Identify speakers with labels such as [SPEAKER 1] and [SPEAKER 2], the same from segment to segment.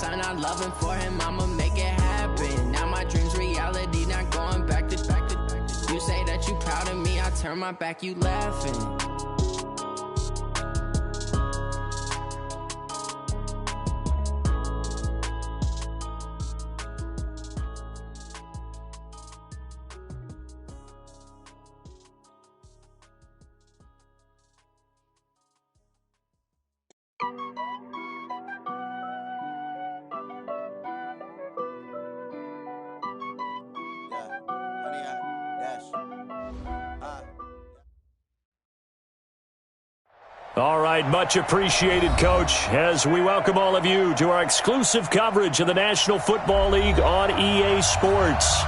[SPEAKER 1] son, I'm loving for him, I'ma make it happen. Now my dream's reality, not going back to. You say that you proud of me, I turn my back, you laughing.
[SPEAKER 2] All right, much appreciated, Coach, as we welcome all of you to our exclusive coverage of the National Football League on EA Sports.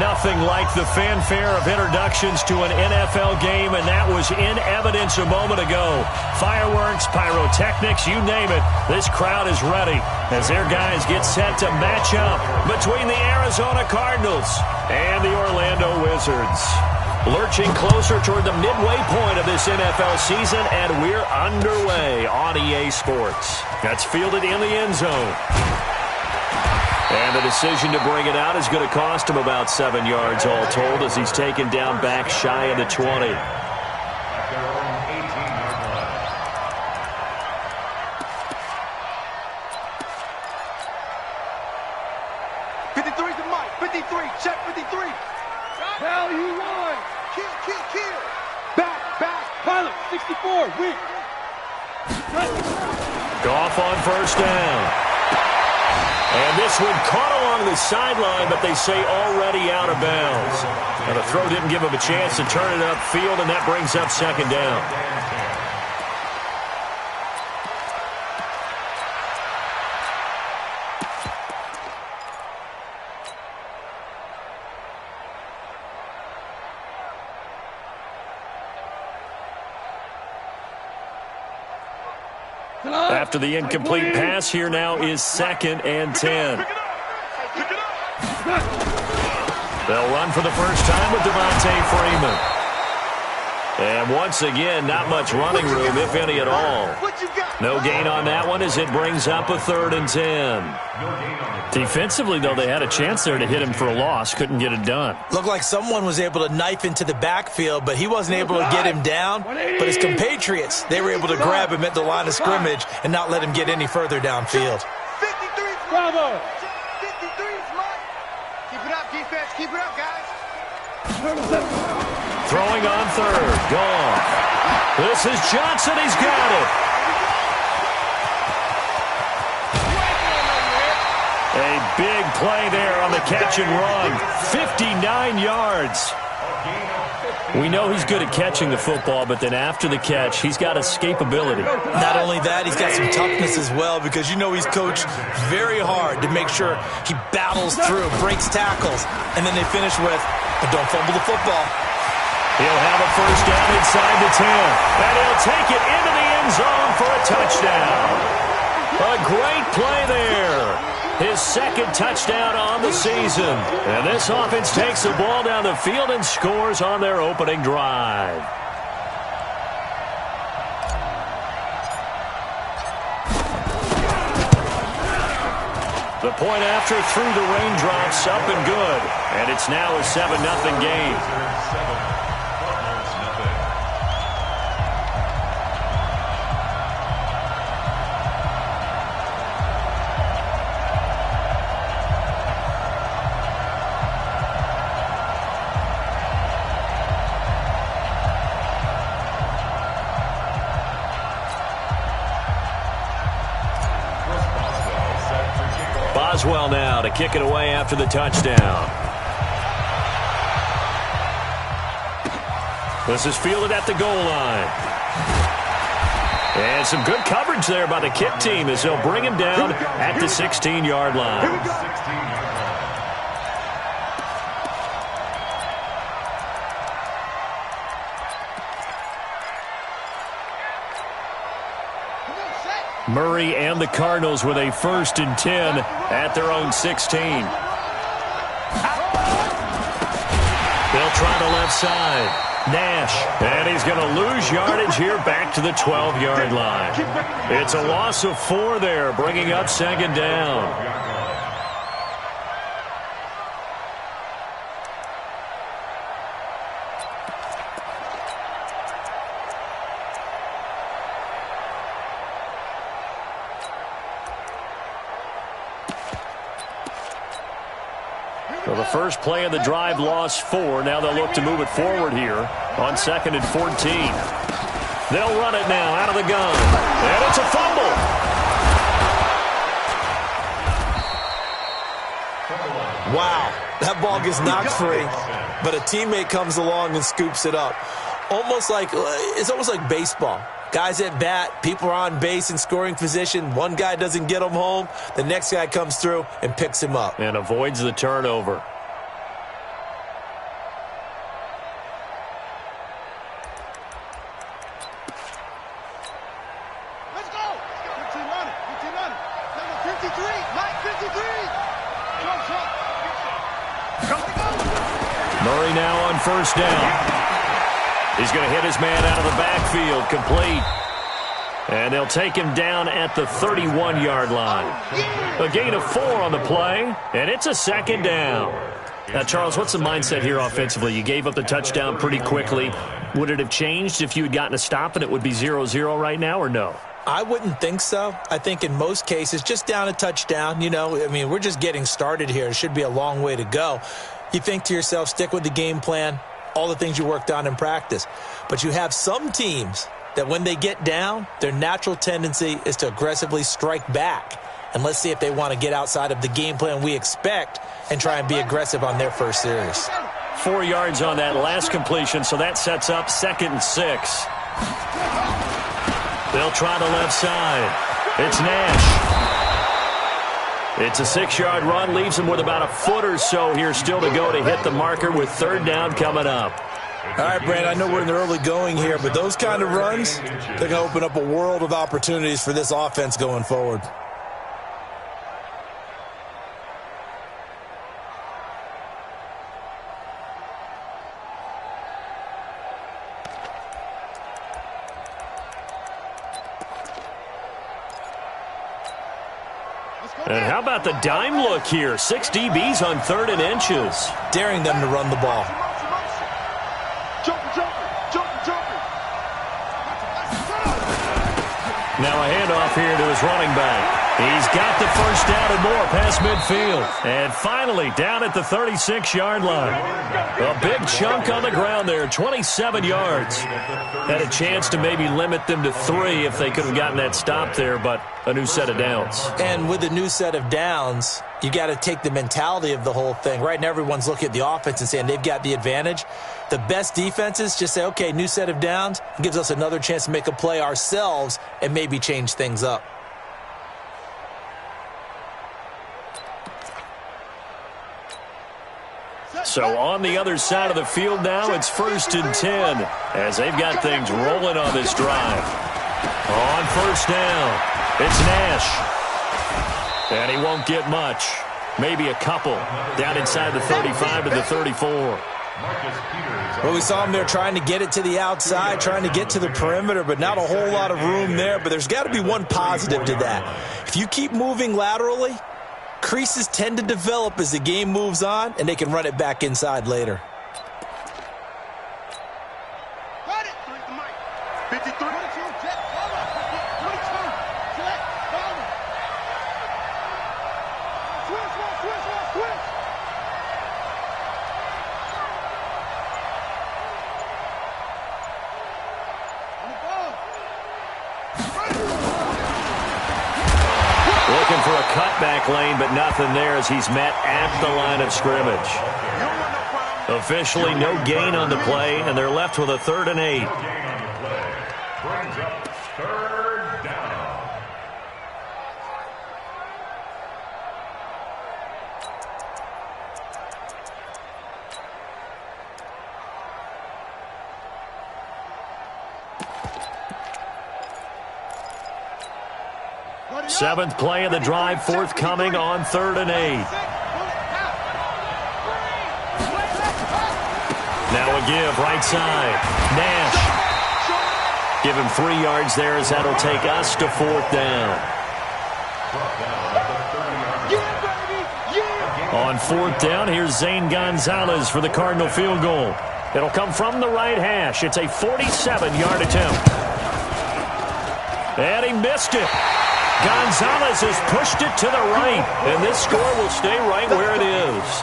[SPEAKER 2] Nothing like the fanfare of introductions to an NFL game, and that was in evidence a moment ago. Fireworks, pyrotechnics, you name it, this crowd is ready as their guys get set to match up between the Arizona Cardinals and the Orlando Wizards. Lurching closer toward the midway point of this NFL season, and we're underway on EA Sports. That's fielded in the end zone. And the decision to bring it out is going to cost him about 7 yards all told as he's taken down back shy of the 20.
[SPEAKER 3] Hell, you won! Kill! Back, pilot, 64, win!
[SPEAKER 2] Goff on first down. And this one caught along the sideline, but they say already out of bounds. Now the throw didn't give him a chance to turn it upfield, and that brings up second down. After the incomplete pass, here now is 2nd and 10. They'll run for the first time with Devontae Freeman. And once again, not much running room, if any at all. No gain on that one as it brings up a 3rd and 10.
[SPEAKER 4] Defensively, though, they had a chance there to hit him for a loss. Couldn't get it done.
[SPEAKER 5] Looked like someone was able to knife into the backfield, but he wasn't able to get him down. But his compatriots, they were able to grab him at the line of scrimmage and not let him get any further downfield.
[SPEAKER 3] 53, bravo! 53 is mine. Keep it up, defense. Keep it up, guys.
[SPEAKER 2] Throwing on 3rd. Goff. This is Johnson. He's got it. A big play there on the catch and run. 59 yards.
[SPEAKER 4] We know he's good at catching the football, but then after the catch, he's got escapability.
[SPEAKER 5] Not only that, he's got some toughness as well, because you know he's coached very hard to make sure he battles through, breaks tackles, and then they finish with, but don't fumble the football.
[SPEAKER 2] He'll have a first down inside the 10, and he'll take it into the end zone for a touchdown. A great play there. His 2nd touchdown on the season. And this offense takes the ball down the field and scores on their opening drive. The point after through the raindrops, up and good. And it's now a 7-0 game. Boswell now to kick it away after the touchdown. This is fielded at the goal line. And some good coverage there by the kick team as they'll bring him down at the 16-yard line. Murray and the Cardinals with a 1st and 10 at their own 16. They'll try the left side. Nash, and he's going to lose yardage here back to the 12-yard line. It's a loss of 4 there, bringing up second down. So the first play of the drive lost 4. Now they'll look to move it forward here on 2nd and 14. They'll run it now out of the gun. And it's a fumble.
[SPEAKER 5] Wow, that ball gets knocked free, but a teammate comes along and scoops it up. It's almost like baseball. Guys at bat, people are on base in scoring position. One guy doesn't get him home. The next guy comes through and picks him up.
[SPEAKER 2] And avoids the turnover.
[SPEAKER 3] Let's go. 15 on it. 15 on it. Number 53. Mike 53.
[SPEAKER 2] Murray now on first down. He's going to hit his man out of the backfield, complete. And they'll take him down at the 31-yard line. A gain of 4 on the play, and it's a second down. Now, Charles, what's the mindset here offensively? You gave up the touchdown pretty quickly. Would it have changed if you had gotten a stop and it would be 0-0 right now, or no?
[SPEAKER 5] I wouldn't think so. I think in most cases, just down a touchdown, we're just getting started here. It should be a long way to go. You think to yourself, stick with the game plan, all the things you worked on in practice. But you have some teams that when they get down, their natural tendency is to aggressively strike back. And let's see if they want to get outside of the game plan we expect and try and be aggressive on their first series.
[SPEAKER 2] 4 yards on that last completion, so that sets up 2nd and 6. They'll try the left side. It's Nash. It's a 6-yard run, leaves him with about a foot or so here still to go to hit the marker with 3rd down coming up.
[SPEAKER 5] All right, Brand, I know we're in the early going here, but those kind of runs, they're going to open up a world of opportunities for this offense going forward.
[SPEAKER 2] And how about the dime look here? 6 DBs on 3rd and inches.
[SPEAKER 5] Daring them to run the ball.
[SPEAKER 2] Now a handoff here to his running back. He's got the first down and more past midfield. And finally down at the 36-yard line. A big chunk on the ground there, 27 yards. Had a chance to maybe limit them to 3 if they could have gotten that stop there, but a new set of downs.
[SPEAKER 5] And with a new set of downs, you got to take the mentality of the whole thing. Right now everyone's looking at the offense and saying they've got the advantage. The best defenses just say, okay, new set of downs. It gives us another chance to make a play ourselves and maybe change things up.
[SPEAKER 2] So on the other side of the field now, it's 1st and 10 as they've got things rolling on this drive. On first down, it's Nash. And he won't get much. Maybe a couple down inside the 35 to the 34.
[SPEAKER 5] Well, we saw him there trying to get it to the outside, trying to get to the perimeter, but not a whole lot of room there. But there's got to be one positive to that. If you keep moving laterally, creases tend to develop as the game moves on, and they can run it back inside later.
[SPEAKER 3] Got it. 53. 22. Jet. 22. Jet. Switch.
[SPEAKER 2] Looking for a cutback lane, but nothing there as he's met at the line of scrimmage. Officially no gain on the play, and they're left with a 3rd and 8.
[SPEAKER 6] Brings up 3rd down.
[SPEAKER 2] Seventh play of the drive, forthcoming on 3rd and 8. Now a give, right side. Nash. Give him 3 yards there as that'll take us to 4th down. On 4th down, here's Zane Gonzalez for the Cardinal field goal. It'll come from the right hash. It's a 47-yard attempt. And he missed it. Gonzalez has pushed it to the right, and this score will stay right where it is.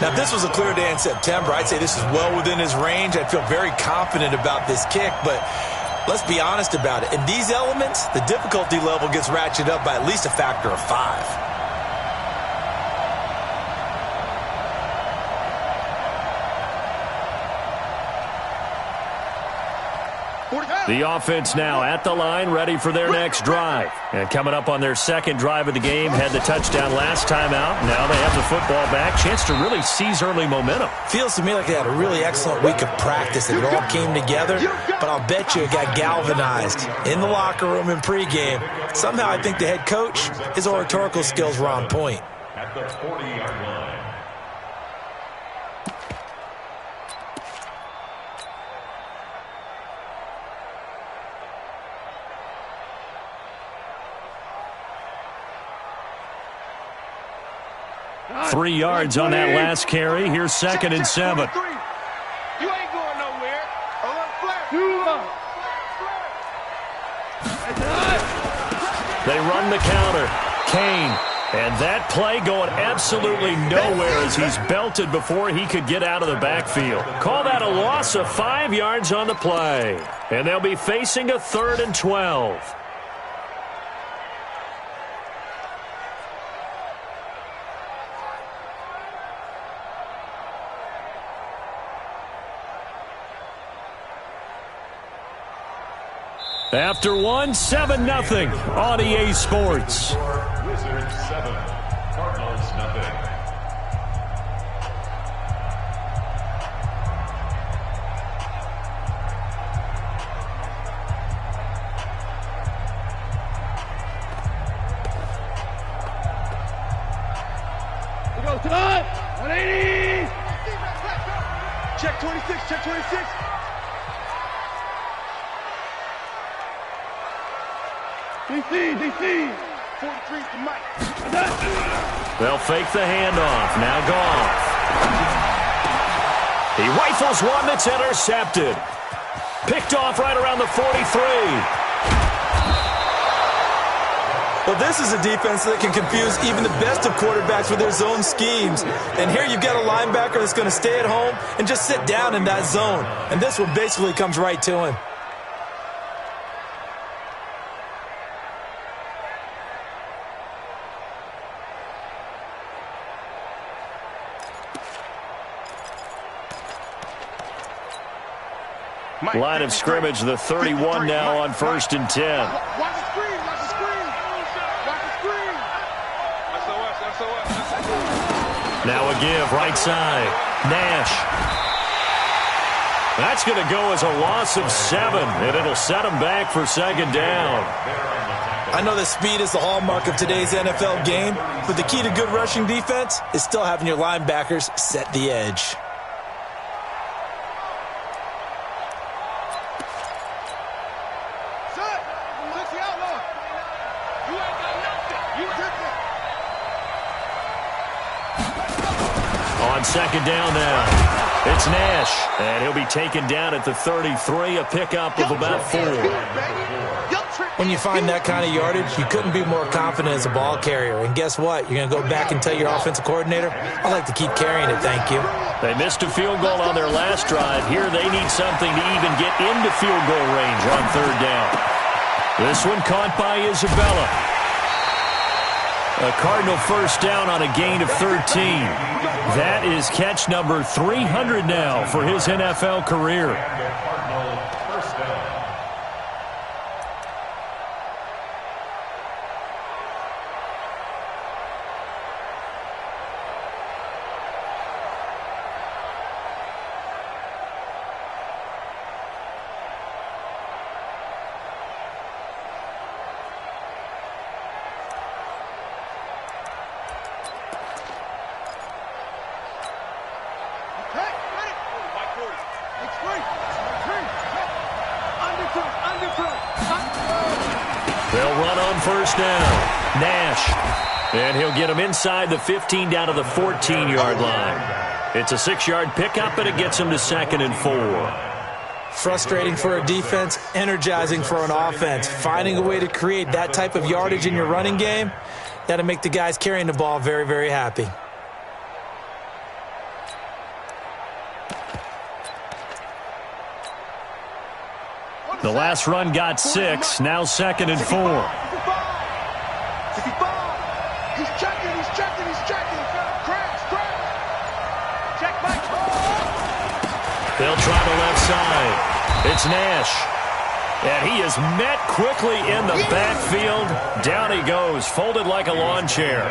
[SPEAKER 5] Now, if this was a clear day in September, I'd say this is well within his range. I'd feel very confident about this kick, but let's be honest about it. In these elements, the difficulty level gets ratcheted up by at least a factor of 5.
[SPEAKER 2] The offense now at the line, ready for their next drive. And coming up on their second drive of the game, had the touchdown last time out. Now they have the football back. Chance to really seize early momentum.
[SPEAKER 5] Feels to me like they had a really excellent week of practice. It all came together, but I'll bet you it got galvanized in the locker room in pregame. Somehow I think the head coach, his oratorical skills were on point.
[SPEAKER 6] At the 40-yard line.
[SPEAKER 2] Three yards on that last carry. Here's 2nd and 7.
[SPEAKER 3] You ain't going nowhere. A little flat.
[SPEAKER 2] They run the counter. Kane. And that play going absolutely nowhere as he's belted before he could get out of the backfield. Call that a loss of 5 yards on the play. And they'll be facing a 3rd and 12. After 1, 7-0 on EA Sports.
[SPEAKER 6] Wizards 7, Cardinals nothing.
[SPEAKER 3] We go time. 180. Check 26. Check 26. DC. 43 to Mike.
[SPEAKER 2] They'll fake the handoff. Now Goff. He rifles one that's intercepted. Picked off right around the 43.
[SPEAKER 5] Well, this is a defense that can confuse even the best of quarterbacks with their zone schemes. And here you've got a linebacker that's going to stay at home and just sit down in that zone. And this one basically comes right to him.
[SPEAKER 2] Line of scrimmage, the 31 now on 1st and 10.
[SPEAKER 3] Watch the screen. Watch the screen. Watch the screen. SOS.
[SPEAKER 2] Now a give, right side. Nash. That's going to go as a loss of 7, and it'll set him back for 2nd down.
[SPEAKER 5] I know that speed is the hallmark of today's NFL game, but the key to good rushing defense is still having your linebackers set the edge.
[SPEAKER 2] On 2nd down now, it's Nash, and he'll be taken down at the 33, a pickup of about 4.
[SPEAKER 5] When you find that kind of yardage, you couldn't be more confident as a ball carrier. And guess what? You're going to go back and tell your offensive coordinator, I'd like to keep carrying it, thank you.
[SPEAKER 2] They missed a field goal on their last drive. Here they need something to even get into field goal range on 3rd down. This one caught by Isabella. A Cardinal 1st down on a gain of 13. That is catch number 300 now for his NFL career.
[SPEAKER 6] Cardinal 1st down.
[SPEAKER 2] They'll run on first down. Nash. And he'll get him inside the 15 down to the 14-yard line. It's a 6-yard pickup, and it gets him to 2nd and 4.
[SPEAKER 5] Frustrating for a defense, energizing for an offense. Finding a way to create that type of yardage in your running game, that'll make the guys carrying the ball very, very happy.
[SPEAKER 2] The last run got 6, now 2nd and 4.
[SPEAKER 3] 55. He's checking. Crash. Check, Mike.
[SPEAKER 2] They'll try the left side. It's Nash. And he is met quickly in the backfield. Down he goes, folded like a lawn chair.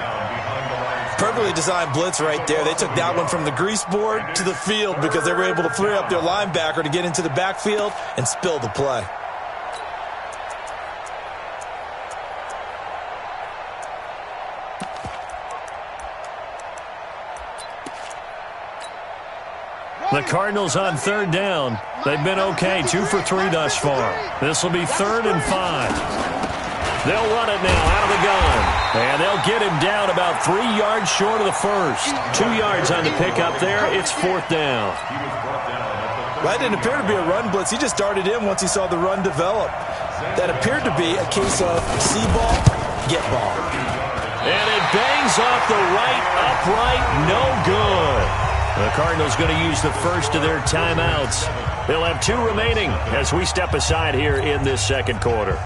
[SPEAKER 5] Perfectly designed blitz right there. They took that one from the grease board to the field because they were able to free up their linebacker to get into the backfield and spill the play.
[SPEAKER 2] The Cardinals on 3rd down. They've been okay, 2 for 3 thus far. This will be 3rd and 5. They'll run it now out of the gun. And they'll get him down about 3 yards short of the first. 2 yards on the pickup there. It's 4th down.
[SPEAKER 5] That didn't appear to be a run blitz. He just darted in once he saw the run develop. That appeared to be a case of see ball, get ball.
[SPEAKER 2] And it bangs off the right upright. No good. The Cardinals going to use the first of their timeouts. They'll have 2 remaining as we step aside here in this 2nd quarter.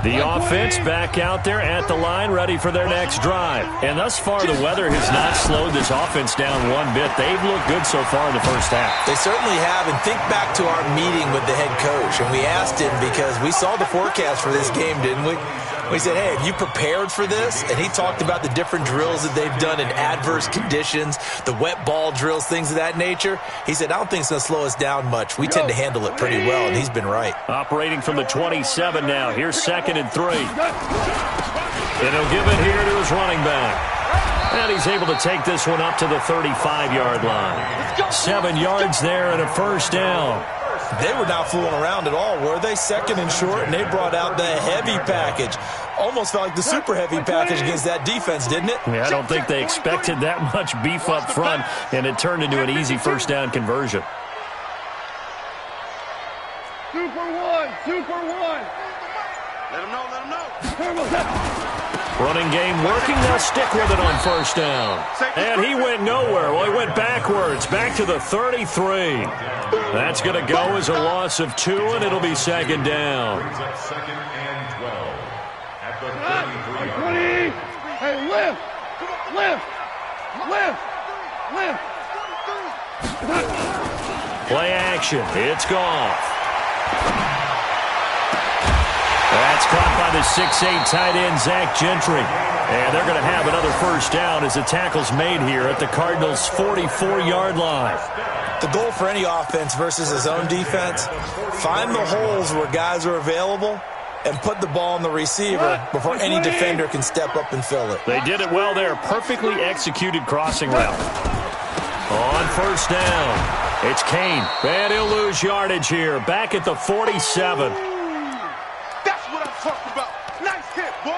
[SPEAKER 2] The offense back out there at the line, ready for their next drive. And thus far, the weather has not slowed this offense down one bit. They've looked good so far in the first half.
[SPEAKER 5] They certainly have. And think back to our meeting with the head coach. And we asked him because we saw the forecast for this game, didn't we? We said, hey, have you prepared for this? And he talked about the different drills that they've done in adverse conditions, the wet ball drills, things of that nature. He said, I don't think it's going to slow us down much. We tend to handle it pretty well, and he's been right.
[SPEAKER 2] Operating from the 27 now. Here's 2nd and 3. And he'll give it here to his running back. And he's able to take this one up to the 35-yard line. 7 yards there and a first down.
[SPEAKER 5] They were not fooling around at all, were they? 2nd and short, and they brought out the heavy package. Almost felt like the super heavy package against that defense, didn't it?
[SPEAKER 2] Yeah, I don't think they expected that much beef up front, and it turned into an easy first down conversion.
[SPEAKER 3] 2 for 1. Let him know.
[SPEAKER 2] Running game working. They'll stick with it on first down. And he went nowhere. Well, he went backwards, back to the 33. That's going to go as a loss of 2, and it'll be 2nd down.
[SPEAKER 6] Brings up 2nd and 12 at the 33.
[SPEAKER 3] Hey, lift.
[SPEAKER 2] Play action. It's Goff. That's caught by the 6'8" tight end, Zach Gentry. And they're going to have another first down as the tackle's made here at the Cardinals' 44-yard line.
[SPEAKER 5] The goal for any offense versus his own defense, find the holes where guys are available and put the ball on the receiver before any defender can step up and fill it.
[SPEAKER 2] They did it well there. Perfectly executed crossing route. On first down, it's Kane. And he'll lose yardage here. Back at the 47.
[SPEAKER 3] That's what I'm talking about. Nice hit, boy.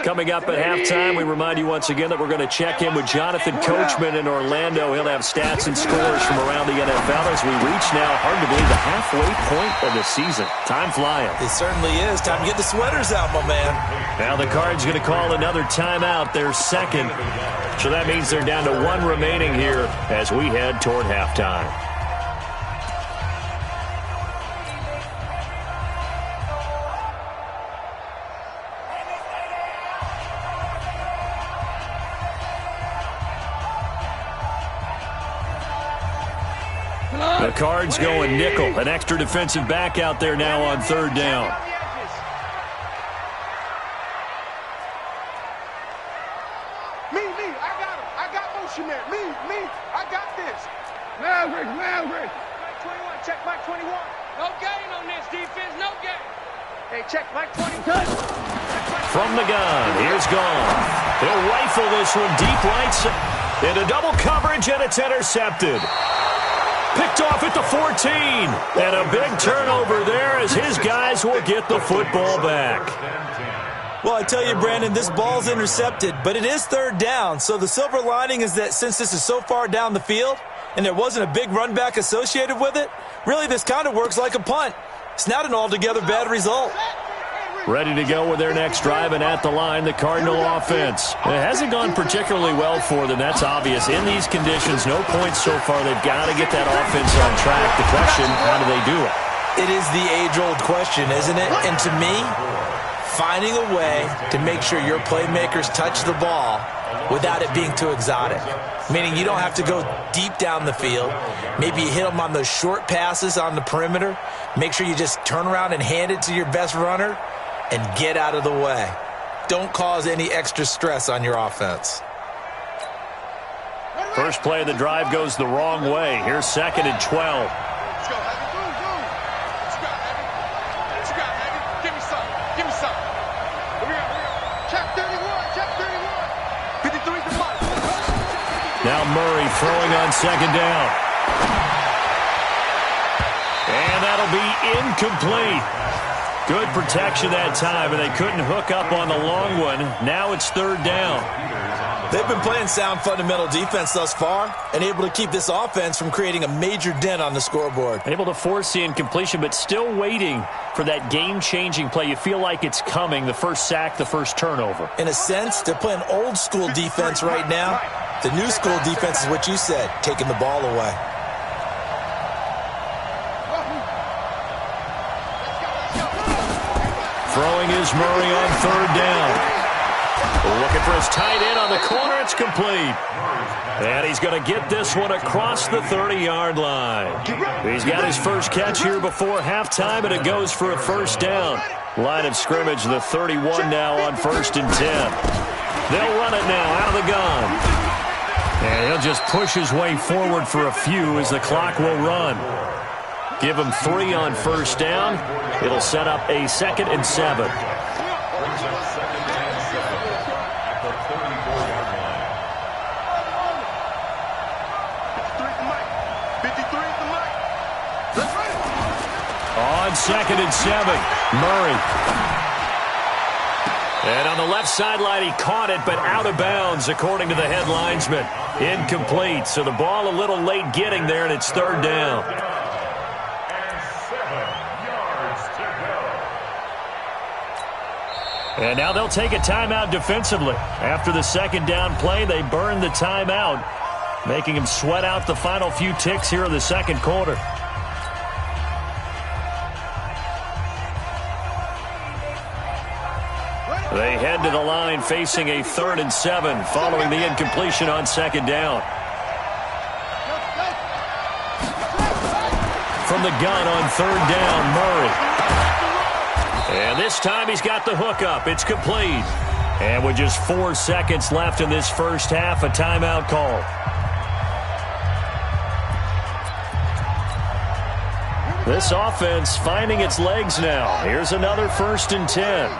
[SPEAKER 2] Coming up at halftime, we remind you once again that we're going to check in with Jonathan Coachman in Orlando. He'll have stats and scores from around the NFL as we reach now, hard to believe, the halfway point of the season. Time flying.
[SPEAKER 5] It certainly is. Time to get the sweaters out, my man.
[SPEAKER 2] Now the Cards going to call another timeout, their 2nd. So that means they're down to 1 remaining here as we head toward halftime. The Cards going nickel. An extra defensive back out there now on 3rd down.
[SPEAKER 3] Me, I got him. I got motion man. Me, I got this. Maverick. Mike 21, check Mike 21. No gain on this defense, no gain. Hey, check Mike 20.
[SPEAKER 2] From the gun, here's Goff. He'll rifle this one deep right into double coverage, and it's intercepted. Picked off at the 14. And a big turnover there as his guys will get the football back.
[SPEAKER 5] Well, I tell you, Brandon, this ball's intercepted, but it is third down. So the silver lining is that since this is so far down the field and there wasn't a big run back associated with it, really this kind of works like a punt. It's not an altogether bad result.
[SPEAKER 2] Ready to go with their next drive, and at the line, the Cardinal offense. It hasn't gone particularly well for them. That's obvious. In these conditions, no points so far. They've got to get that offense on track. The question, how do they do it?
[SPEAKER 5] It is the age-old question, isn't it? And to me, finding a way to make sure your playmakers touch the ball without it being too exotic. Meaning you don't have to go deep down the field. Maybe you hit them on those short passes on the perimeter. Make sure you just turn around and hand it to your best runner and get out of the way. Don't cause any extra stress on your offense.
[SPEAKER 2] First play of the drive goes the wrong way. Here's 2nd and 12.
[SPEAKER 3] Let's go, Heavy. Let's go, Heavy. What you got, Heavy? Give me some. Here we go. Check 31. 53's the mark.
[SPEAKER 2] Now Murray throwing on 2nd down. And that'll be incomplete. Good protection that time, and they couldn't hook up on the long one. Now it's 3rd down.
[SPEAKER 5] They've been playing sound fundamental defense thus far and able to keep this offense from creating a major dent on the scoreboard.
[SPEAKER 2] Able to force the incompletion, but still waiting for that game-changing play. You feel like it's coming, the first sack, the first turnover.
[SPEAKER 5] In a sense, they're playing old-school defense right now. The new school defense is what you said, taking the ball away.
[SPEAKER 2] Throwing is Murray on 3rd down. Looking for his tight end on the corner. It's complete. And he's going to get this one across the 30-yard line. He's got his first catch here before halftime, and it goes for a 1st down. Line of scrimmage, the 31 now on 1st and 10. They'll run it now out of the gun. And he'll just push his way forward for a few as the clock will run. Give him 3 on 1st down. It'll set up a 2nd and 7. On 2nd and 7, Murray. And on the left sideline, he caught it, but out of bounds, according to the head linesman. Incomplete, so the ball a little late getting there, and it's 3rd down. And now they'll take a timeout defensively. After the 2nd down play, they burn the timeout, making him sweat out the final few ticks here in the 2nd quarter. They head to the line facing a 3rd and 7 following the incompletion on 2nd down. From the gun on 3rd down, Murray. And this time he's got the hookup. It's complete. And with just 4 seconds left in this first half, a timeout call. This offense finding its legs now. Here's another 1st and 10.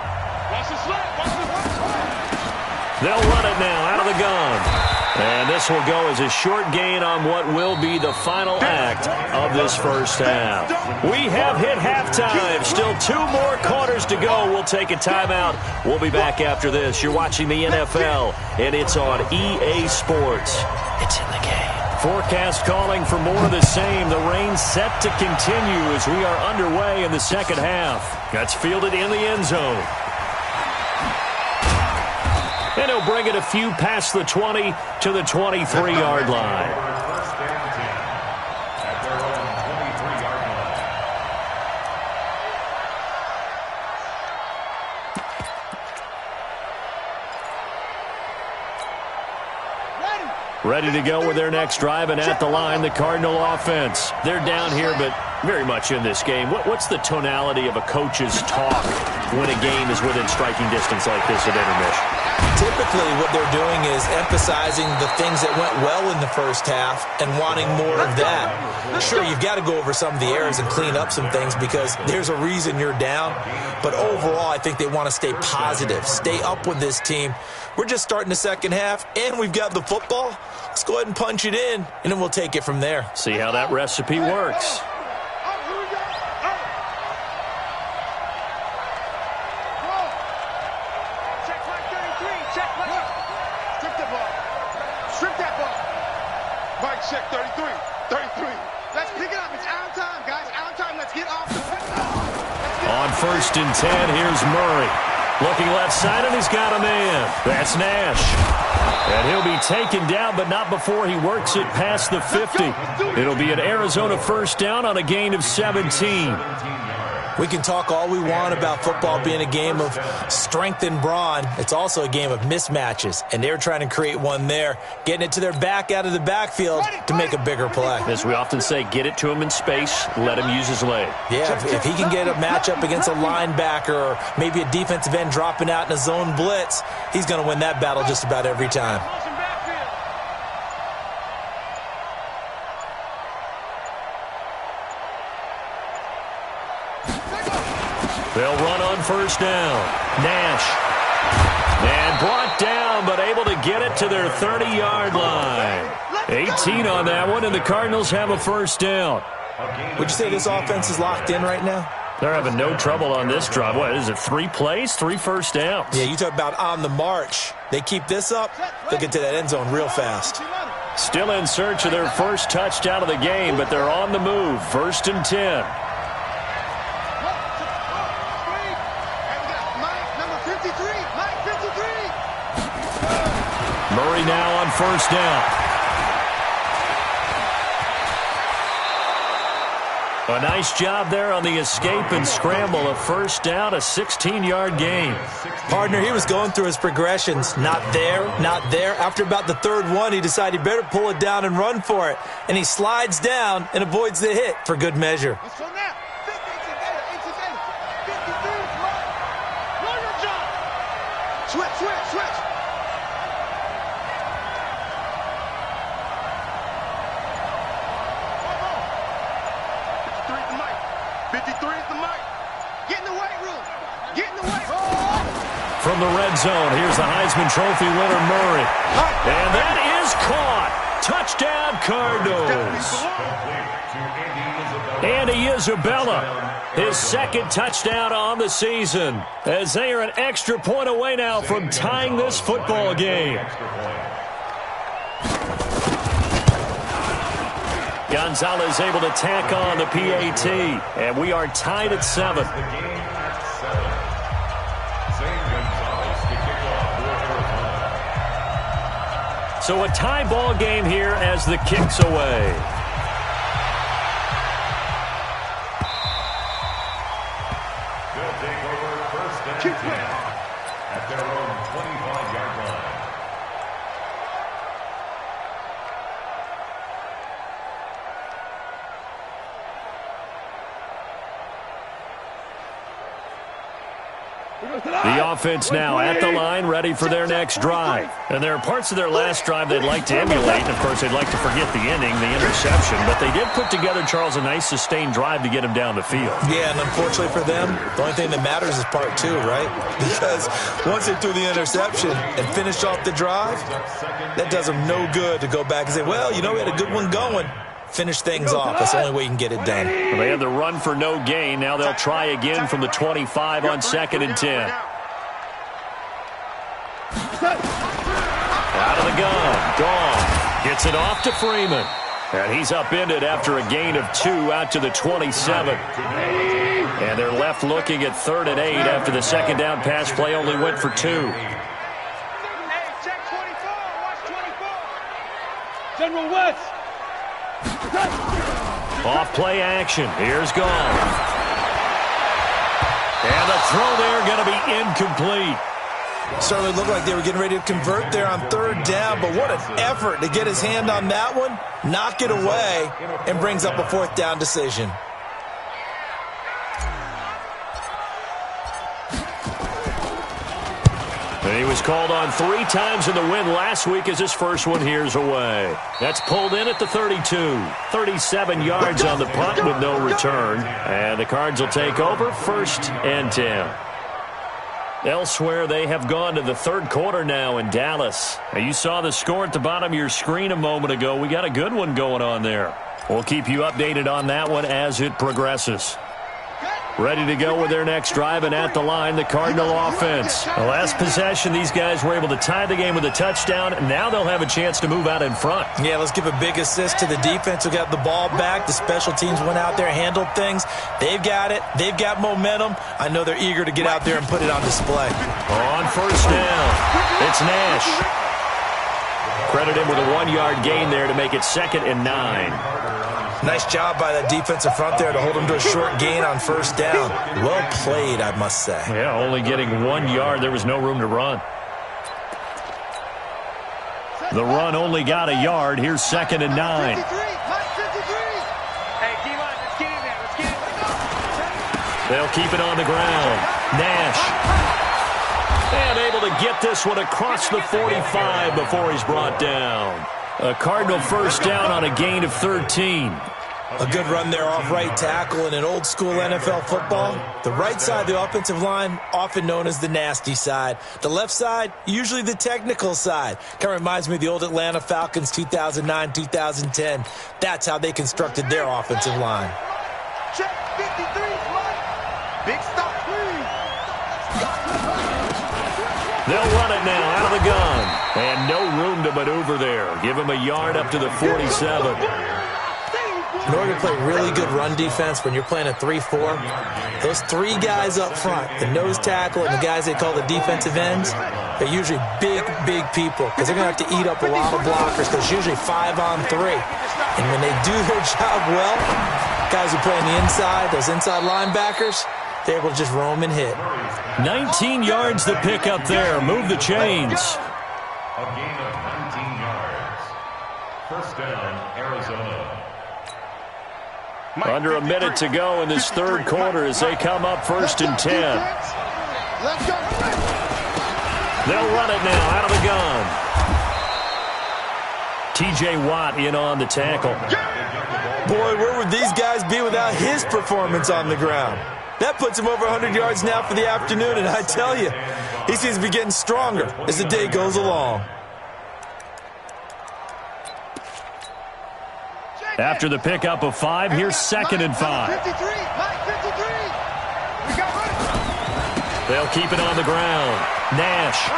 [SPEAKER 2] They'll run it now out of the gun. And this will go as a short gain on what will be the final act of this first half. We have hit halftime. Still 2 more quarters to go. We'll take a timeout. We'll be back after this. You're watching the NFL, and it's on EA Sports. It's in the game. Forecast calling for more of the same. The rain set to continue as we are underway in the second half. That's fielded in the end zone. And he'll bring it a few past the 20 to the 23-yard line. Ready to go with their next drive, and at the line, the Cardinal offense. They're down here, but very much in this game. What's the tonality of a coach's talk when a game is within striking distance like this at intermission?
[SPEAKER 5] Typically, what they're doing is emphasizing the things that went well in the first half and wanting more of that. Sure, you've got to go over some of the errors and clean up some things because there's a reason you're down. But overall, I think they want to stay positive, stay up with this team. We're just starting the second half, and we've got the football. Let's go ahead and punch it in, and then we'll take it from there.
[SPEAKER 2] See how that recipe works.
[SPEAKER 3] Check 33. 33. Let's pick it up. It's our time, guys. Our time. Let's get off the football.
[SPEAKER 2] On 1st and 10, here's Murray. Looking left side, and he's got a man. That's Nash. And he'll be taken down, but not before he works it past the 50. It'll be an Arizona first down on a gain of 17.
[SPEAKER 5] We can talk all we want about football being a game of strength and brawn. It's also a game of mismatches, and they're trying to create one there, getting it to their back out of the backfield to make a bigger play.
[SPEAKER 2] As we often say, get it to him in space, let him use his leg.
[SPEAKER 5] Yeah, if he can get a matchup against a linebacker or maybe a defensive end dropping out in a zone blitz, he's going to win that battle just about every time.
[SPEAKER 2] They'll run on first down. Nash. And brought down, but able to get it to their 30-yard line. 18 on that one, and the Cardinals have a first down.
[SPEAKER 5] Would you say this offense is locked in right now?
[SPEAKER 2] They're having no trouble on this drive. What is it, 3 plays, 3 first downs?
[SPEAKER 5] Yeah, you talk about on the march. They keep this up, they'll get to that end zone real fast.
[SPEAKER 2] Still in search of their first touchdown of the game, but they're on the move. 1st and 10. Murray now on first down. A nice job there on the escape and scramble. A first down, a 16-yard gain.
[SPEAKER 5] Partner, he was going through his progressions. Not there, not there. After about the third one, he decided he better pull it down and run for it. And he slides down and avoids the hit for good measure.
[SPEAKER 3] Let's go now. 50 inches later. 53 is mine. Roll your job. Switch.
[SPEAKER 2] From the red zone, here's the Heisman Trophy winner, Murray. And that is caught. Touchdown, Cardinals. Andy Isabella, his second touchdown on the season, as they are an extra point away now from tying this football game. Gonzalez able to tack on the PAT, and we are tied at 7. So a tie ball game here as the kick's away.
[SPEAKER 6] They'll take over 1st and 10 at their own 25-yard line.
[SPEAKER 2] The offense now at the line, ready for their next drive. And there are parts of their last drive they'd like to emulate. And, of course, they'd like to forget the ending, the interception. But they did put together, Charles, a nice sustained drive to get him down the field.
[SPEAKER 5] Yeah, and unfortunately for them, the only thing that matters is part 2, right? Because once they threw the interception and finished off the drive, that does them no good to go back and say, well, you know, we had a good one going. Finish things off. That's the only way you can get it done.
[SPEAKER 2] Well, they had the run for no gain. Now they'll try again from the 25 on 2nd and 10. Out of the gun. Gone. Gets it off to Freeman. And he's upended after a gain of 2 out to the 27. And they're left looking at 3rd and 8 after the second down pass play only went for 2.
[SPEAKER 3] Check 24. Watch 24. General West.
[SPEAKER 2] Off play action. Here's Gone. And the throw there going to be incomplete.
[SPEAKER 5] Certainly looked like they were getting ready to convert there on 3rd down, but what an effort to get his hand on that one, knock it away, and brings up a 4th down decision.
[SPEAKER 2] And he was called on 3 times in the win last week as his first one here's away. That's pulled in at the 32. 37 yards on the punt with no return. And the Cards will take over 1st and 10. Elsewhere, they have gone to the third quarter now in Dallas. Now, you saw the score at the bottom of your screen a moment ago. We got a good one going on there. We'll keep you updated on that one as it progresses. Ready to go with their next drive, and at the line, the Cardinal offense. The last possession, these guys were able to tie the game with a touchdown. Now they'll have a chance to move out in front.
[SPEAKER 5] Yeah, let's give a big assist to the defense who got the ball back. The special teams went out there, handled things. They've got it. They've got momentum. I know they're eager to get out there and put it on display.
[SPEAKER 2] On first down, it's Nash. Credit him with a 1-yard gain there to make it 2nd and 9.
[SPEAKER 5] Nice job by that defensive front there to hold him to a short gain on first down. Well played, I must say.
[SPEAKER 2] Yeah, only getting 1 yard. There was no room to run. The run only got a yard. Here's 2nd and 9. They'll keep it on the ground. Nash. And able to get this one across the 45 before he's brought down. A Cardinal first down on a gain of 13.
[SPEAKER 5] A good run there off right tackle in an old-school NFL football. The right side of the offensive line, often known as the nasty side. The left side, usually the technical side. Kind of reminds me of the old Atlanta Falcons 2009-2010. That's how they constructed their offensive line.
[SPEAKER 3] Check 53, big stop, please.
[SPEAKER 2] They'll run it now out of the gun. And no room to maneuver there. Give him a yard up to the 47.
[SPEAKER 5] In order to play really good run defense when you're playing a 3-4, those 3 guys up front, the nose tackle and the guys they call the defensive ends, they're usually big, big people because they're going to have to eat up a lot of blockers because it's usually 5 on 3. And when they do their job well, guys who play on the inside, those inside linebackers, they're able to just roam and hit.
[SPEAKER 2] 19 yards to pick up there. Move the chains.
[SPEAKER 6] A gain of 19 yards. First down, Arizona.
[SPEAKER 2] Under a minute to go in this third quarter as they come up 1st and 10. They'll run it now out of the gun. T.J. Watt in on the tackle.
[SPEAKER 5] Boy, where would these guys be without his performance on the ground? That puts him over 100 yards now for the afternoon, and I tell you, he seems to be getting stronger as the day goes along.
[SPEAKER 2] After the pickup of 5, here's 2nd and 5. They'll keep it on the ground. Nash.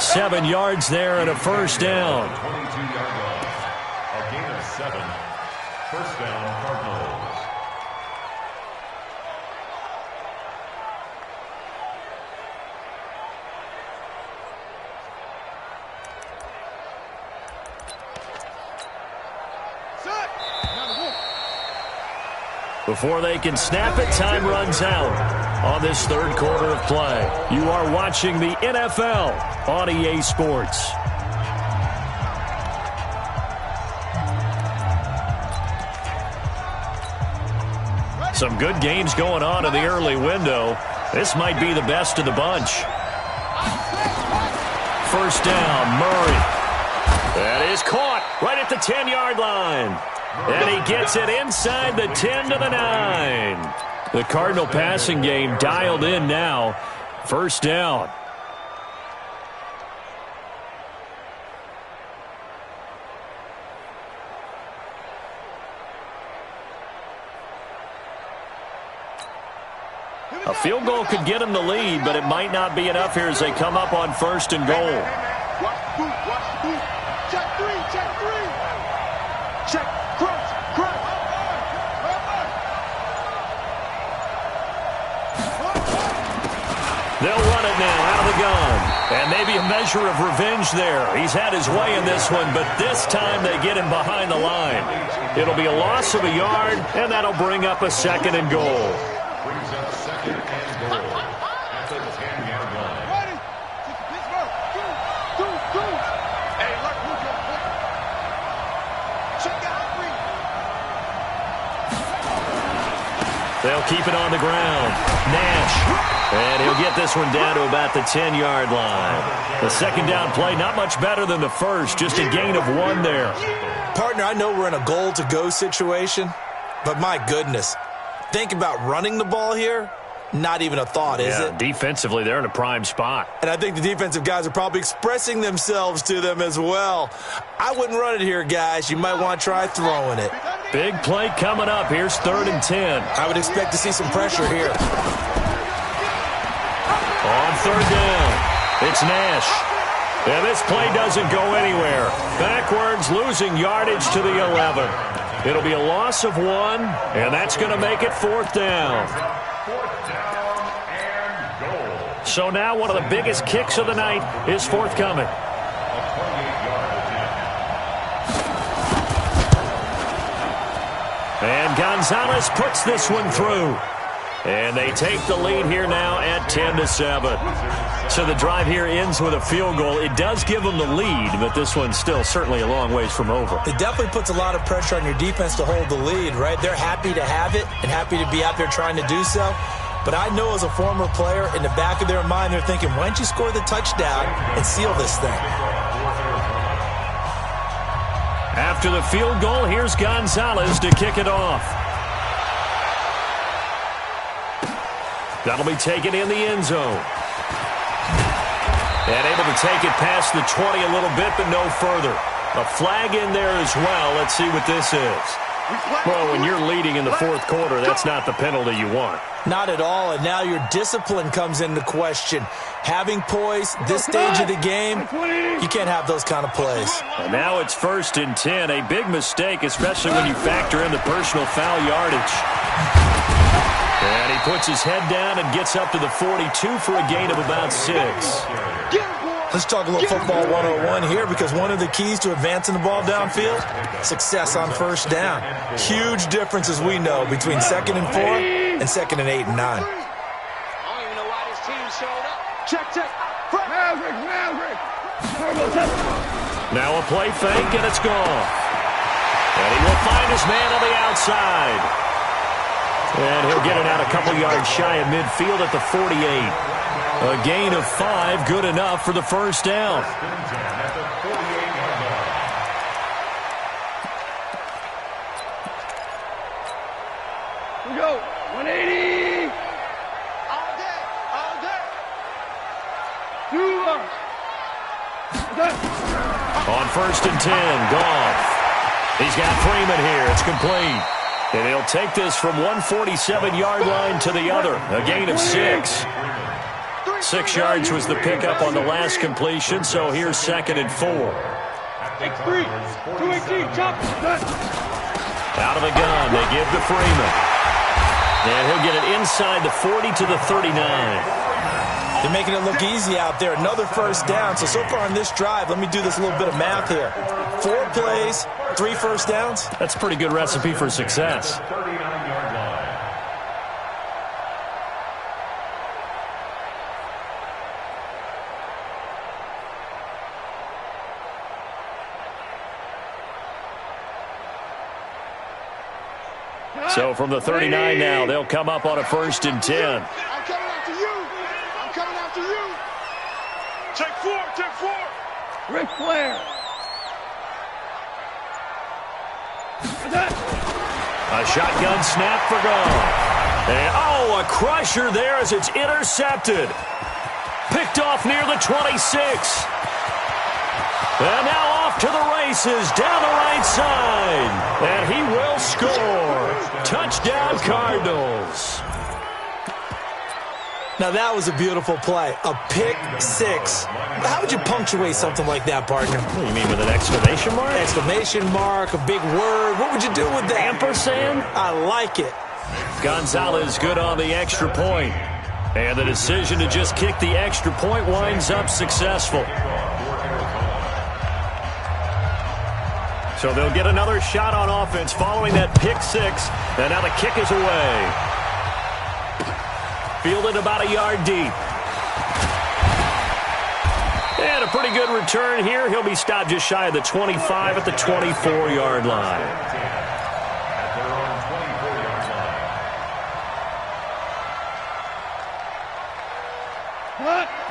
[SPEAKER 2] Seven yards there and a first down.
[SPEAKER 6] 22-yard loss. A gain of 7. First down, Cardinals.
[SPEAKER 2] Before they can snap it, time runs out on this third quarter of play. You are watching the NFL on EA Sports. Some good games going on in the early window. This might be the best of the bunch. First down, Murray. That is caught right at the 10-yard line. And he gets it inside the 10 to the 9. The Cardinal passing game dialed in now. First down. A field goal could get him the lead, but it might not be enough here as they come up on 1st and goal.
[SPEAKER 3] Watch the boot, watch the boot. Check 3, check 3. Check, cross, cross.
[SPEAKER 2] They'll run it now out of the gun. And maybe a measure of revenge there. He's had his way in this one, but this time they get him behind the line. It'll be a loss of a yard, and that'll bring up a 2nd and goal.
[SPEAKER 6] Brings up 2nd and goal at the 10-yard line.
[SPEAKER 3] Ready? Pittsburgh. Two. Hey, look, who's going to check out 3.
[SPEAKER 2] They'll keep it on the ground. Nash. And he'll get this one down to about the 10-yard line. The second down play, not much better than the first. Just a gain of 1 there.
[SPEAKER 5] Partner, I know we're in a goal-to-go situation, but my goodness. Think about running the ball here. Not even a thought, is it?
[SPEAKER 2] Defensively, they're in a prime spot.
[SPEAKER 5] And I think the defensive guys are probably expressing themselves to them as well. I wouldn't run it here, guys. You might want to try throwing it.
[SPEAKER 2] Big play coming up. Here's 3rd and 10.
[SPEAKER 5] I would expect to see some pressure here.
[SPEAKER 2] On 3rd down, it's Nash. And this play doesn't go anywhere. Backwards, losing yardage to the 11. It'll be a loss of 1, and that's going to make it 4th down. So now one of the biggest kicks of the night is forthcoming. And Gonzalez puts this one through. And they take the lead here now at 10-7. So the drive here ends with a field goal. It does give them the lead, but this one's still certainly a long ways from over.
[SPEAKER 5] It definitely puts a lot of pressure on your defense to hold the lead, right? They're happy to have it and happy to be out there trying to do so. But I know as a former player, in the back of their mind, they're thinking, why don't you score the touchdown and seal this thing?
[SPEAKER 2] After the field goal, here's Gonzalez to kick it off. That'll be taken in the end zone. And able to take it past the 20 a little bit, but no further. A flag in there as well. Let's see what this is. Well, when you're leading in the 4th quarter, that's not the penalty you want.
[SPEAKER 5] Not at all, and now your discipline comes into question. Having poise this stage of the game, you can't have those kind of plays.
[SPEAKER 2] And now it's 1st and 10, a big mistake, especially when you factor in the personal foul yardage. And he puts his head down and gets up to the 42 for a gain of about 6.
[SPEAKER 5] Let's talk a little football 101 here, because one of the keys to advancing the ball downfield, success on 1st down. Huge difference, as we know, between 2nd and 4 and 2nd and 8 and 9.
[SPEAKER 3] I don't even know why this team showed up. Check. Maverick.
[SPEAKER 2] Now a play fake, and it's gone. And he will find his man on the outside. And he'll get it out a couple yards shy of midfield at the 48. A gain of 5, good enough for the 1st down.
[SPEAKER 3] We go. 180. All day. 2
[SPEAKER 2] On 1st and 10, Goff. He's got Freeman here. It's complete. And he'll take this from 147-yard line to the other. A gain of 6. 6 yards was the pickup on the last completion, so here's 2nd and 4.
[SPEAKER 3] X3. 218. Chop.
[SPEAKER 2] Out of the gun, they give to Freeman. And he'll get it inside the 40 to the 39.
[SPEAKER 5] They're making it look easy out there. Another 1st down. So far on this drive, let me do this little bit of math here. 4 plays, 3 1st downs.
[SPEAKER 2] That's a pretty good recipe for success. So from the 39 now, they'll come up on a 1st and 10.
[SPEAKER 3] I'm coming after you. Take 4. Ric Flair.
[SPEAKER 2] A shotgun snap for Goff. And, a crusher there as it's intercepted. Picked off near the 26. And now off to the races down the right side. And he will score. Touchdown, Cardinals.
[SPEAKER 5] Now that was a beautiful play. A pick 6. How would you punctuate something like that, partner?
[SPEAKER 2] What do you mean, with an exclamation mark?
[SPEAKER 5] Exclamation mark, a big word. What would you do with that?
[SPEAKER 2] Ampersand?
[SPEAKER 5] I like it.
[SPEAKER 2] Gonzalez good on the extra point. And the decision to just kick the extra point winds up successful. So they'll get another shot on offense following that pick 6. And now the kick is away. Fielded about a yard deep. And a pretty good return here. He'll be stopped just shy of the 25 at the 24-yard line.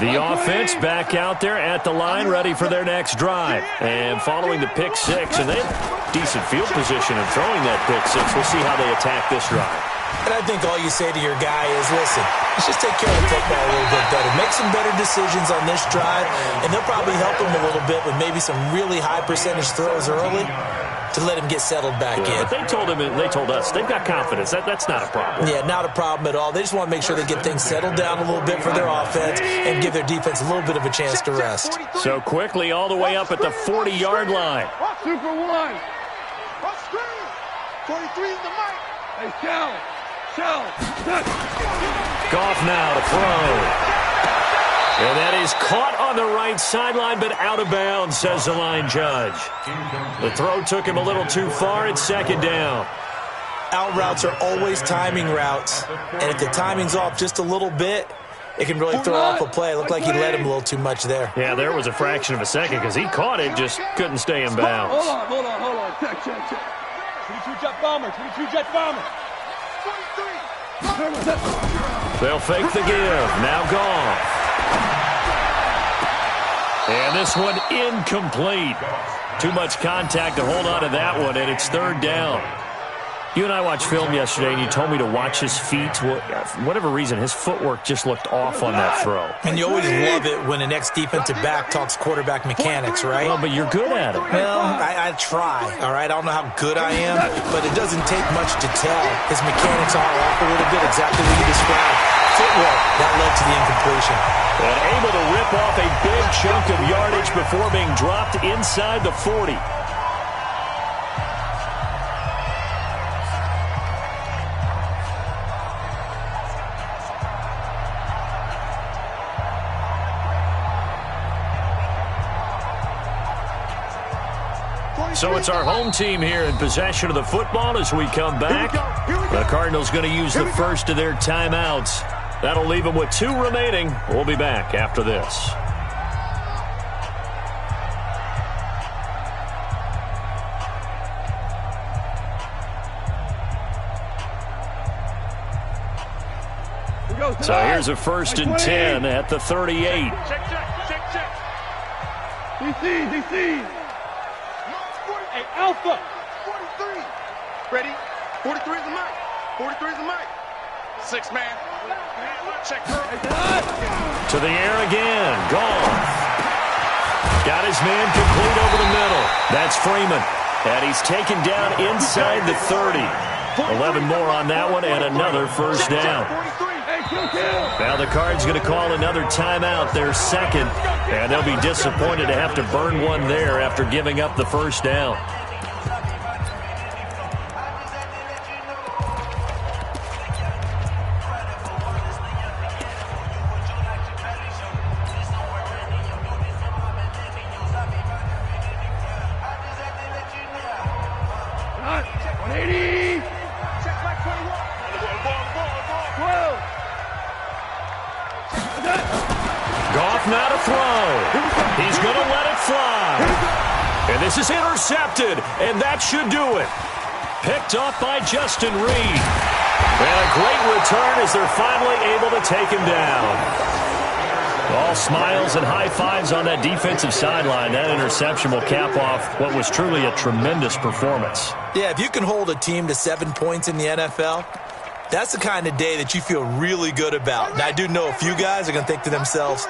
[SPEAKER 2] The offense back out there at the line, ready for their next drive. And following the pick six, and they have decent field position in throwing that pick six. We'll see how they attack this drive.
[SPEAKER 5] And I think all you say to your guy is, listen, let's just take care of the football a little bit better. Make some better decisions on this drive, and they'll probably help him a little bit with maybe some really high percentage throws early to let him get settled back in.
[SPEAKER 2] But they told us they've got confidence. That's not a problem.
[SPEAKER 5] Yeah, not a problem at all. They just want to make sure they get things settled down a little bit for their offense and give their defense a little bit of a chance to rest.
[SPEAKER 2] So quickly all the way up at the 40-yard line.
[SPEAKER 3] Super one. 43 is the mic. Hey, Shell.
[SPEAKER 2] Goff now to throw. And that is caught on the right sideline, but out of bounds, says the line judge. The throw took him a little too far. It's second down.
[SPEAKER 5] Out routes are always timing routes, and if the timing's off just a little bit, it can really throw off a play. It looked like he let him a little too much there.
[SPEAKER 2] Yeah, there was a fraction of a second because he caught it, just couldn't stay in bounds.
[SPEAKER 3] Hold on. Check. 22 jet bomber. 22 jet bomber. 23.
[SPEAKER 2] They'll fake the give. Now Goff. And this one incomplete. Too much contact to hold on to that one, and it's third down. You and I watched film yesterday, and you told me to watch his feet. Well, for whatever reason, his footwork just looked off on that throw.
[SPEAKER 5] And you always love it when an ex-defensive back talks quarterback mechanics, right?
[SPEAKER 2] Well, but you're good at it.
[SPEAKER 5] Well, I try, all right? I don't know how good I am, but it doesn't take much to tell. His mechanics are off a little bit, exactly what you described. Footwork, that led to the incompletion.
[SPEAKER 2] And able to rip off a big chunk of yardage before being dropped inside the 40. So it's our home team here in possession of the football as we come back. The Cardinals going to use the first of their timeouts. That'll leave them with 2 remaining. We'll be back after this. So here's a 1st and 10 at the 38.
[SPEAKER 3] Check. DC. Hey, Alpha. 43. Ready? 43 is the mic. 43 is the mic. 6 man. Check.
[SPEAKER 2] To the air again. Goff. Got his man complete over the middle. That's Freeman. And he's taken down inside the 30. 11 more on that one and another first down. Now the Cards going to call another timeout, their second, and they'll be disappointed to have to burn one there after giving up the first down. Now to throw. He's going to let it fly. And this is intercepted, and that should do it. Picked up by Justin Reed. And a great return as they're finally able to take him down. All smiles and high fives on that defensive sideline. That interception will cap off what was truly a tremendous performance.
[SPEAKER 5] Yeah, if you can hold a team to 7 points in the NFL, that's the kind of day that you feel really good about. Now, I do know a few guys are going to think to themselves,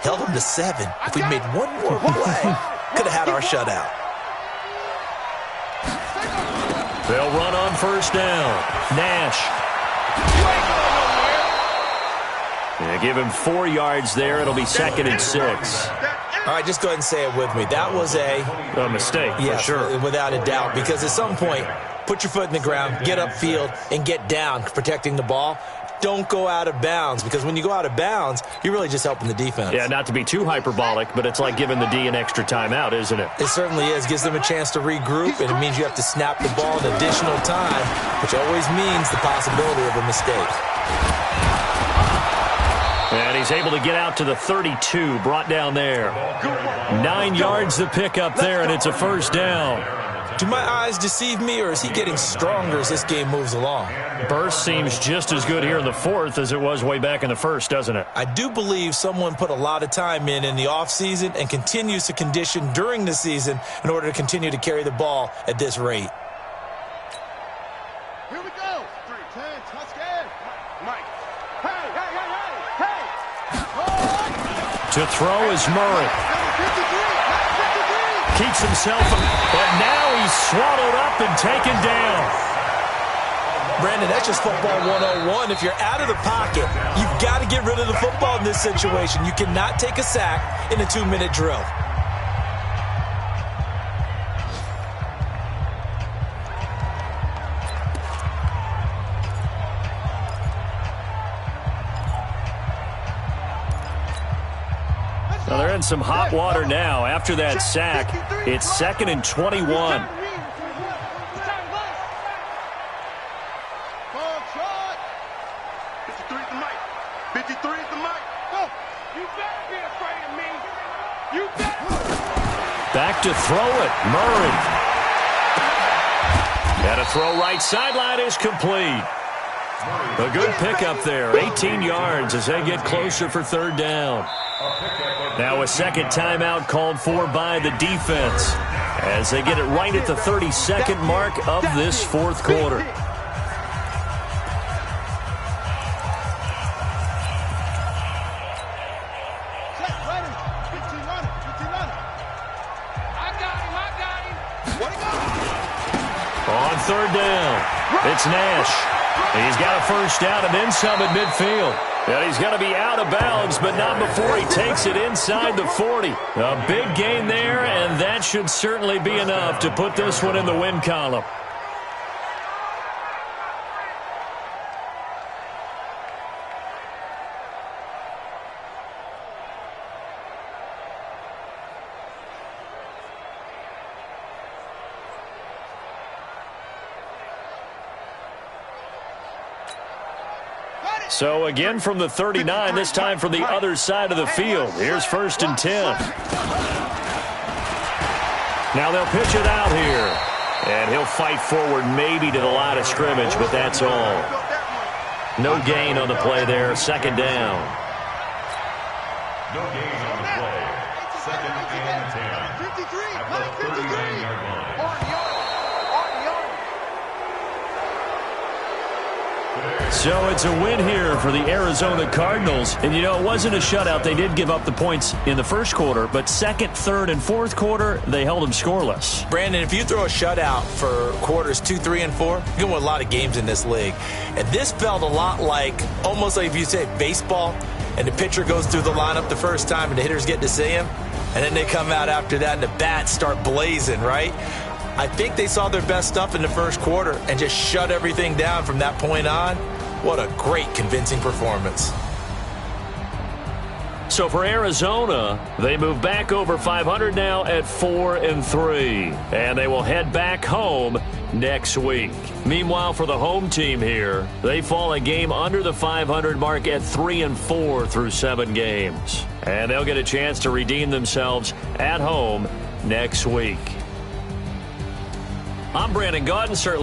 [SPEAKER 5] held them to 7. If we made one more play, could have had our shutout.
[SPEAKER 2] They'll run on first down. Nash. Yeah, give him 4 yards there. It'll be 2nd and 6.
[SPEAKER 5] All right, just go ahead and say it with me. That was a
[SPEAKER 2] mistake,
[SPEAKER 5] yes,
[SPEAKER 2] for sure.
[SPEAKER 5] Without a doubt, because at some point, put your foot in the ground, get upfield, and get down protecting the ball. Don't go out of bounds, because when you go out of bounds, you're really just helping the defense.
[SPEAKER 2] Yeah, not to be too hyperbolic, but it's like giving the D an extra timeout, isn't it?
[SPEAKER 5] It certainly is. Gives them a chance to regroup, and it means you have to snap the ball in additional time, which always means the possibility of a mistake.
[SPEAKER 2] And he's able to get out to the 32, brought down there. 9 yards to pick up there, and it's a first down.
[SPEAKER 5] Do my eyes deceive me, or is he getting stronger as this game moves along?
[SPEAKER 2] Burst seems just as good here in the fourth as it was way back in the first, doesn't it?
[SPEAKER 5] I do believe someone put a lot of time in the offseason and continues to condition during the season in order to continue to carry the ball at this rate.
[SPEAKER 3] Here we go. 3, 10, touchdown. Mike. Hey.
[SPEAKER 2] To throw is Murray.
[SPEAKER 3] 53.
[SPEAKER 2] Keeps himself, but now he's swallowed up and taken down.
[SPEAKER 5] Brandon, that's just football 101. If you're out of the pocket, you've got to get rid of the football in this situation. You cannot take a sack in a 2-minute drill.
[SPEAKER 2] Well, they're in some hot water now. After that sack, it's 2nd and 21.
[SPEAKER 3] 53 is the mic. 53 is the mic. Go. You better be afraid of me. You better.
[SPEAKER 2] Back to throw it. Murray. And a throw right sideline is complete. A good pickup there. 18 yards as they get closer for 3rd down. Now a second timeout called for by the defense as they get it right at the 32nd mark of this 4th quarter. On 3rd down, it's Nash. He's got a first down and then some at midfield. And he's going to be out of bounds, but not before he takes it inside the 40. A big gain there, and that should certainly be enough to put this one in the win column. So again from the 39, this time from the other side of the field. Here's 1st and 10. Now they'll pitch it out here. And he'll fight forward maybe to the line of scrimmage, but that's all. No gain on the play there. 2nd down.
[SPEAKER 6] No gain on the play. 2nd and 10.
[SPEAKER 3] 53.
[SPEAKER 6] At the 39-yard line.
[SPEAKER 2] So it's a win here for the Arizona Cardinals. And, you know, it wasn't a shutout. They did give up the points in the first quarter, but 2nd, 3rd, and 4th quarter, they held them scoreless.
[SPEAKER 5] Brandon, if you throw a shutout for quarters 2, 3, and 4, you can win a lot of games in this league. And this felt a lot like, almost like if you say baseball, and the pitcher goes through the lineup the first time and the hitters get to see him, and then they come out after that and the bats start blazing, right? I think they saw their best stuff in the first quarter and just shut everything down from that point on. What a great, convincing performance.
[SPEAKER 2] So for Arizona, they move back over 500 now at 4-3. And they will head back home next week. Meanwhile, for the home team here, they fall a game under the 500 mark at 3-4 through 7 games. And they'll get a chance to redeem themselves at home next week. I'm Brandon Gaudin, certainly.